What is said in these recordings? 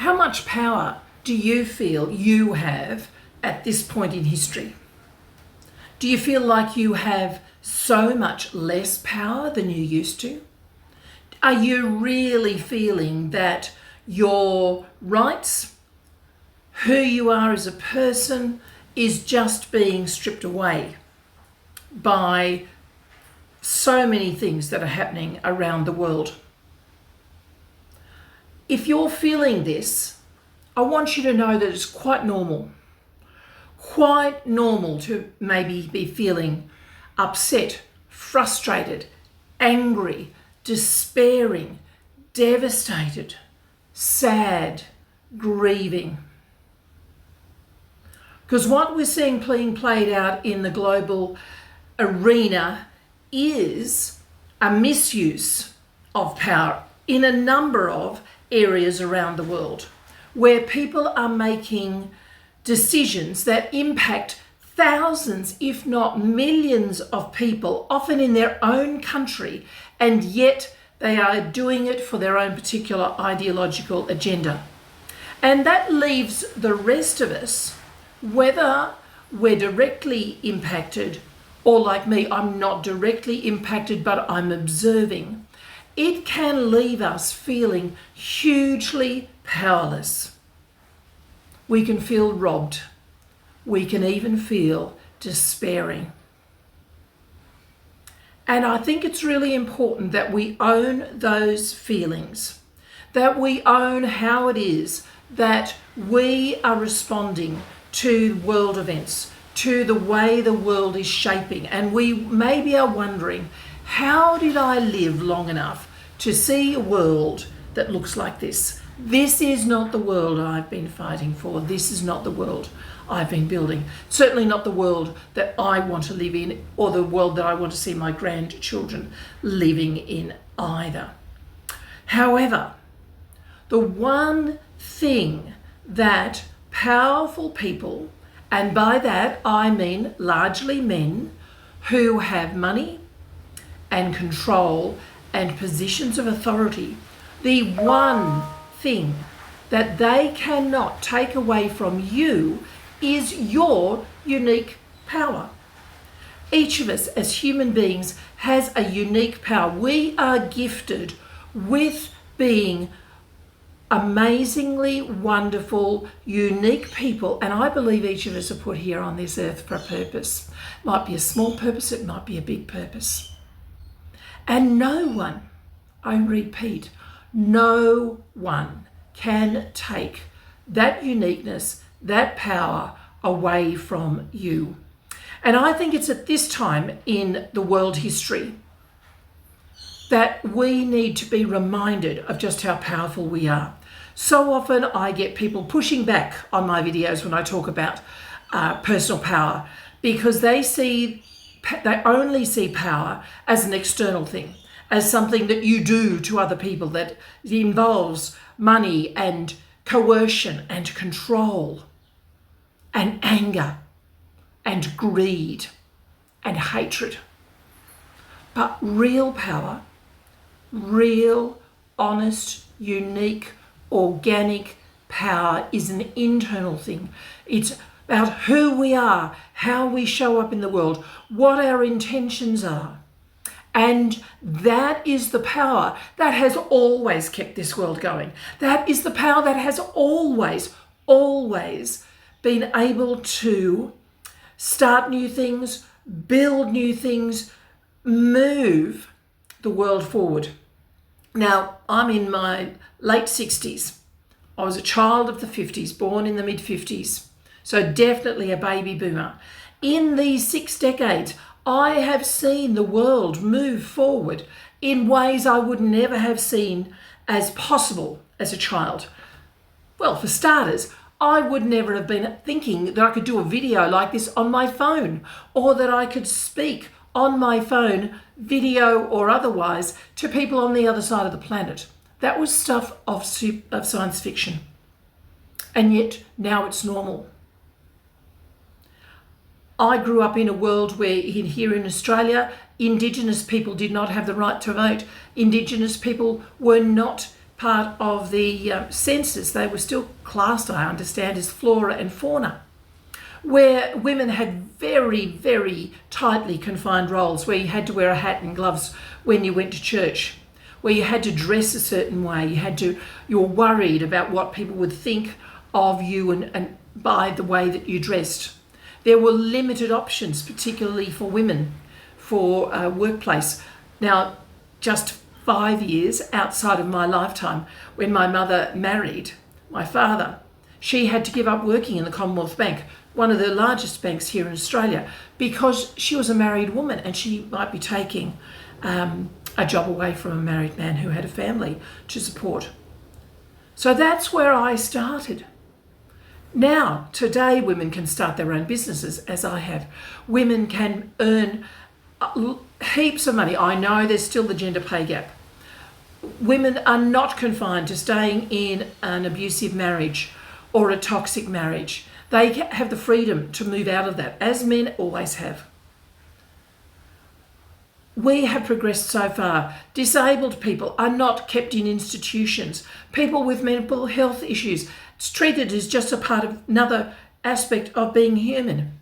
How much power do you feel you have at this point in history? Do you feel like you have so much less power than you used to? Are you really feeling that your rights, who you are as a person, is just being stripped away by so many things that are happening around the world? If you're feeling this, I want you to know that it's quite normal to maybe be feeling upset, frustrated, angry, despairing, devastated, sad, grieving. Because what we're seeing being played out in the global arena is a misuse of power in a number of areas around the world, where people are making decisions that impact thousands, if not millions of people, often in their own country, and yet they are doing it for their own particular ideological agenda. And that leaves the rest of us, whether we're directly impacted or like me, I'm not directly impacted, but I'm observing, it can leave us feeling hugely powerless. We can feel robbed. We can even feel despairing. And I think it's really important that we own those feelings, that we own how it is that we are responding to world events, to the way the world is shaping. And we maybe are wondering, how did I live long enough to see a world that looks like this? This is not the world I've been fighting for. This is not the world I've been building. Certainly not the world that I want to live in, or the world that I want to see my grandchildren living in either. However, the one thing that powerful people, and by that I mean largely men who have money and control and positions of authority, the one thing that they cannot take away from you is your unique power. Each of us as human beings has a unique power. We are gifted with being amazingly wonderful, unique people, and I believe each of us are put here on this earth for a purpose. It might be a small purpose, it might be a big purpose. And no one, I repeat, no one can take that uniqueness, that power away from you. And I think it's at this time in the world history that we need to be reminded of just how powerful we are. So often I get people pushing back on my videos when I talk about personal power, because they only see power as an external thing, as something that you do to other people, that involves money and coercion and control and anger and greed and hatred. But real power, real, honest, unique, organic power is an internal thing. It's about who we are, how we show up in the world, what our intentions are. And that is the power that has always kept this world going. That is the power that has always been able to start new things, build new things, move the world forward. Now, I'm in my late 60s. I was a child of the 50s, born in the mid-50s. So definitely a baby boomer. In these 6 decades, I have seen the world move forward in ways I would never have seen as possible as a child. Well, for starters, I would never have been thinking that I could do a video like this on my phone, or that I could speak on my phone, video or otherwise, to people on the other side of the planet. That was stuff of science fiction. And yet now it's normal. I grew up in a world where here in Australia, Indigenous people did not have the right to vote. Indigenous people were not part of the census, they were still classed, I understand, as flora and fauna, where women had very, very tightly confined roles, where you had to wear a hat and gloves when you went to church, where you had to dress a certain way, you were worried about what people would think of you and by the way that you dressed. There were limited options, particularly for women, for workplace. Now, just 5 years outside of my lifetime, when my mother married my father, she had to give up working in the Commonwealth Bank, one of the largest banks here in Australia, because she was a married woman and she might be taking a job away from a married man who had a family to support. So that's where I started. Now, today, women can start their own businesses, as I have. Women can earn heaps of money. I know there's still the gender pay gap. Women are not confined to staying in an abusive marriage or a toxic marriage. They have the freedom to move out of that, as men always have. We have progressed so far. Disabled people are not kept in institutions. People with mental health issues, it's treated as just a part of another aspect of being human.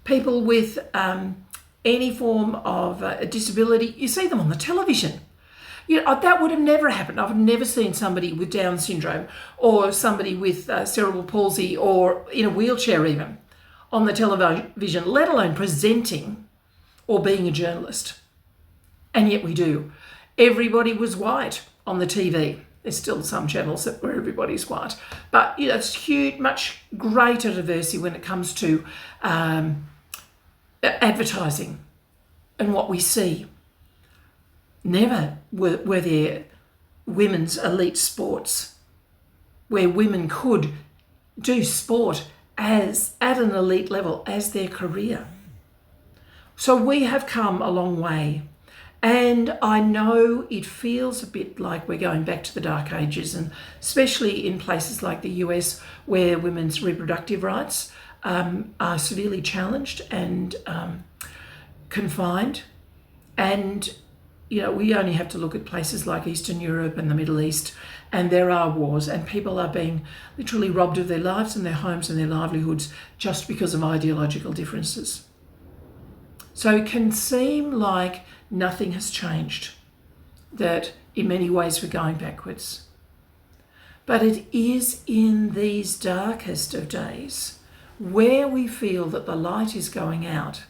People with any form of disability, you see them on the television. You know, that would have never happened. I've never seen somebody with Down syndrome or somebody with cerebral palsy or in a wheelchair even on the television, let alone presenting or being a journalist. And yet we do. Everybody was white on the TV. There's still some channels where everybody's white. But you know, it's huge, much greater diversity when it comes to advertising and what we see. Never were there women's elite sports where women could do sport at an elite level as their career. So we have come a long way, and I know it feels a bit like we're going back to the Dark Ages, and especially in places like the US where women's reproductive rights are severely challenged and confined. And you know, we only have to look at places like Eastern Europe and the Middle East, and there are wars and people are being literally robbed of their lives and their homes and their livelihoods just because of ideological differences. So it can seem like nothing has changed, that in many ways we're going backwards. But it is in these darkest of days where we feel that the light is going out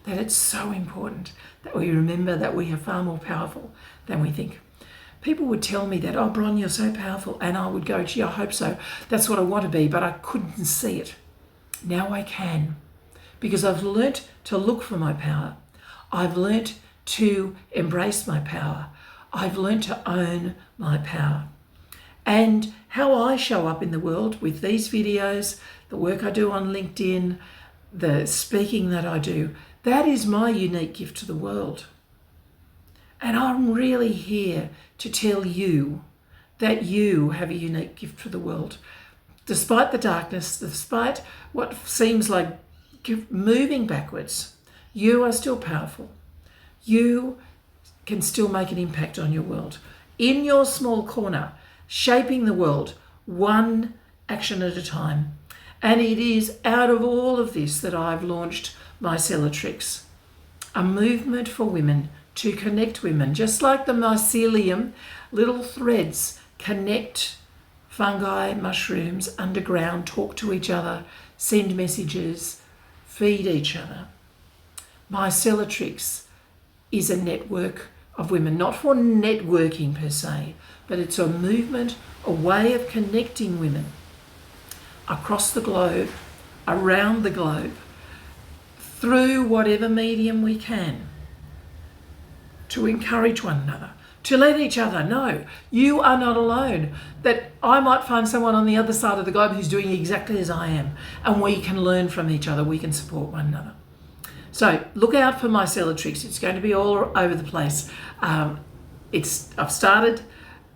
that it's so important that we remember that we are far more powerful than we think. People would tell me that, oh, Bron, you're so powerful. And I would go, gee, I hope so. That's what I want to be, but I couldn't see it. Now I can, because I've learnt to look for my power. I've learnt to embrace my power. I've learnt to own my power. And how I show up in the world with these videos, the work I do on LinkedIn, the speaking that I do, that is my unique gift to the world. And I'm really here to tell you that you have a unique gift for the world. Despite the darkness, despite what seems like moving backwards, you are still powerful. You can still make an impact on your world. In your small corner, shaping the world, one action at a time. And it is out of all of this that I've launched Mycelitrix, a movement for women to connect women, just like the mycelium, little threads connect fungi, mushrooms, underground, talk to each other, send messages, feed each other. Mycelitrix is a network of women, not for networking per se, but it's a movement, a way of connecting women across the globe, around the globe, through whatever medium we can, to encourage one another, to let each other know you are not alone, that I might find someone on the other side of the globe who's doing exactly as I am, and we can learn from each other, we can support one another. So look out for Mycelitrix. It's going to be all over the place. I've started,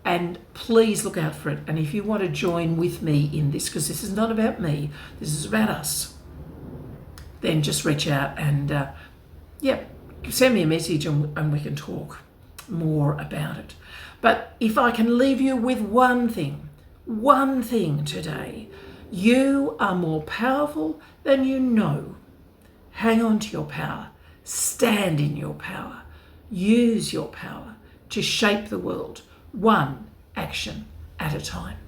and please look out for it. And if you want to join with me in this, because this is not about me, this is about us, then just reach out and send me a message and we can talk. more about it. But if I can leave you with one thing today, you are more powerful than you know. Hang on to your power. Stand in your power. Use your power to shape the world, one action at a time.